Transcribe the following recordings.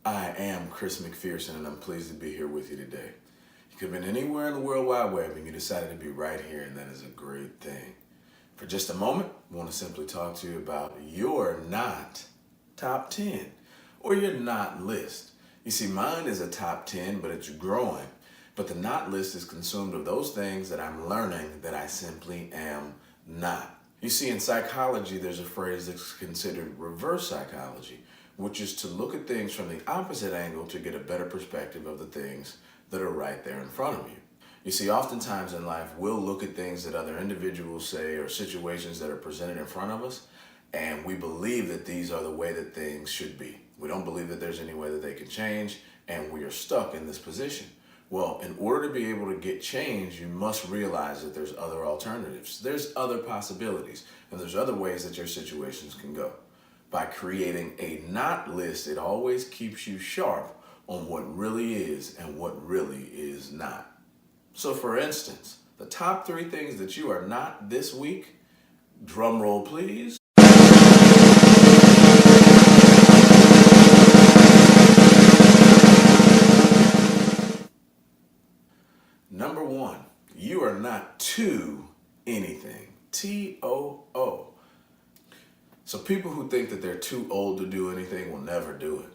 I am Chris McPherson, and I'm pleased to be here with you today. You could have been anywhere in the World Wide Web, and you decided to be right here, and that is a great thing. For just a moment, I want to simply talk to you about your not top 10, or your not list. You see, mine is a top 10, but it's growing. But the not list is consumed of those things that I'm learning that I simply am not. You see, in psychology, there's a phrase that's considered reverse psychology, which is to look at things from the opposite angle to get a better perspective of the things that are right there in front of you. You see, oftentimes in life, we'll look at things that other individuals say or situations that are presented in front of us, and we believe that these are the way that things should be. We don't believe that there's any way that they can change, and we are stuck in this position. Well, in order to be able to get change, you must realize that there's other alternatives. There's other possibilities, and there's other ways that your situations can go. By creating a not list, it always keeps you sharp on what really is and what really is not. So for instance, the top 3 things that you are not this week, drum roll please. Number 1, you are not to anything. T-O-O. So people who think that they're too old to do anything will never do it.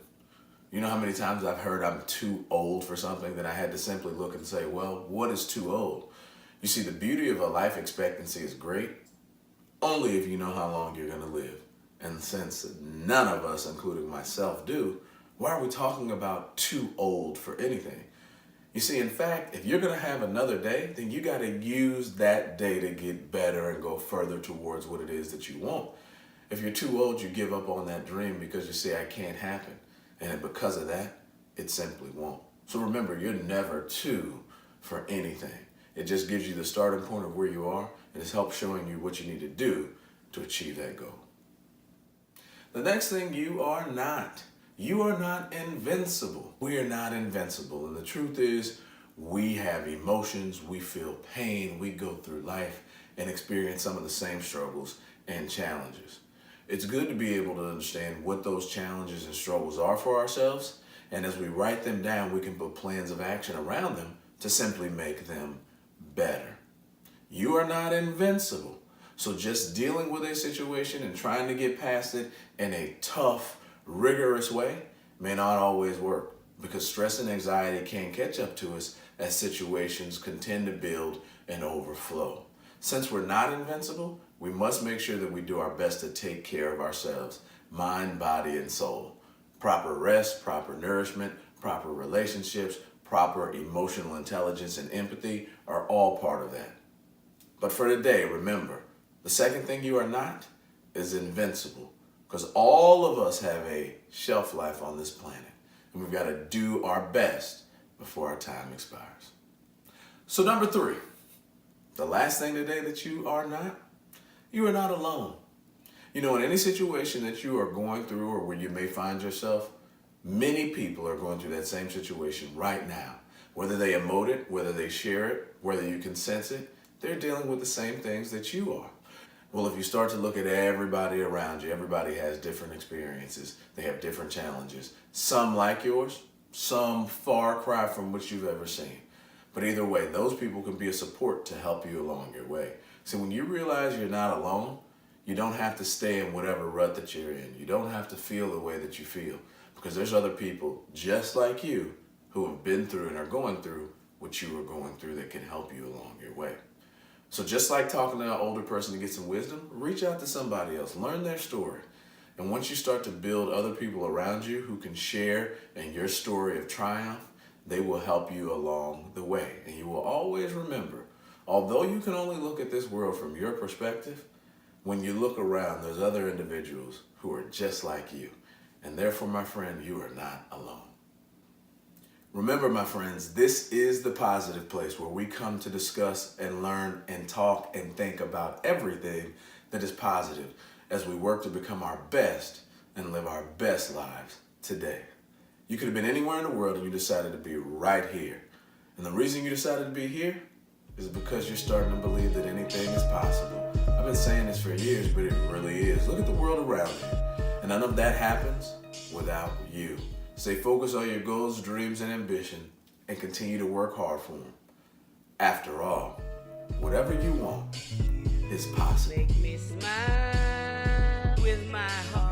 You know how many times I've heard I'm too old for something that I had to simply look and say, well, what is too old? You see, the beauty of a life expectancy is great only if you know how long you're going to live. And since none of us, including myself, do, why are we talking about too old for anything? You see, in fact, if you're going to have another day, then you got to use that day to get better and go further towards what it is that you want. If you're too old, you give up on that dream because you say, I can't happen. And because of that, it simply won't. So remember, you're never too for anything. It just gives you the starting point of where you are, and it's helps showing you what you need to do to achieve that goal. The next thing, you are not. You are not invincible. We are not invincible. And the truth is, we have emotions, we feel pain, we go through life and experience some of the same struggles and challenges. It's good to be able to understand what those challenges and struggles are for ourselves. And as we write them down, we can put plans of action around them to simply make them better. You are not invincible. So just dealing with a situation and trying to get past it in a tough, rigorous way may not always work, because stress and anxiety can catch up to us as situations continue to build and overflow. Since we're not invincible, we must make sure that we do our best to take care of ourselves, mind, body, and soul. Proper rest, proper nourishment, proper relationships, proper emotional intelligence and empathy are all part of that. But for today, remember, the second thing you are not is invincible, because all of us have a shelf life on this planet, and we've got to do our best before our time expires. So number 3, the last thing today that you are not alone. You know, in any situation that you are going through or where you may find yourself, many people are going through that same situation right now. Whether they emote it, whether they share it, whether you can sense it, they're dealing with the same things that you are. Well, if you start to look at everybody around you, everybody has different experiences. They have different challenges. Some like yours, some far cry from what you've ever seen. But either way, those people can be a support to help you along your way. So when you realize you're not alone, you don't have to stay in whatever rut that you're in. You don't have to feel the way that you feel, because there's other people just like you who have been through and are going through what you are going through that can help you along your way. So just like talking to an older person to get some wisdom, reach out to somebody else, learn their story. And once you start to build other people around you who can share in your story of triumph, they will help you along the way. And you will always remember, although you can only look at this world from your perspective, when you look around, there's other individuals who are just like you. And therefore, my friend, you are not alone. Remember, my friends, this is the positive place where we come to discuss and learn and talk and think about everything that is positive as we work to become our best and live our best lives today. You could have been anywhere in the world and you decided to be right here. And the reason you decided to be here is because you're starting to believe that anything is possible. I've been saying this for years, but it really is. Look at the world around you. And none of that happens without you. Stay focused on your goals, dreams, and ambition, and continue to work hard for them. After all, whatever you want is possible. Make me smile with my heart.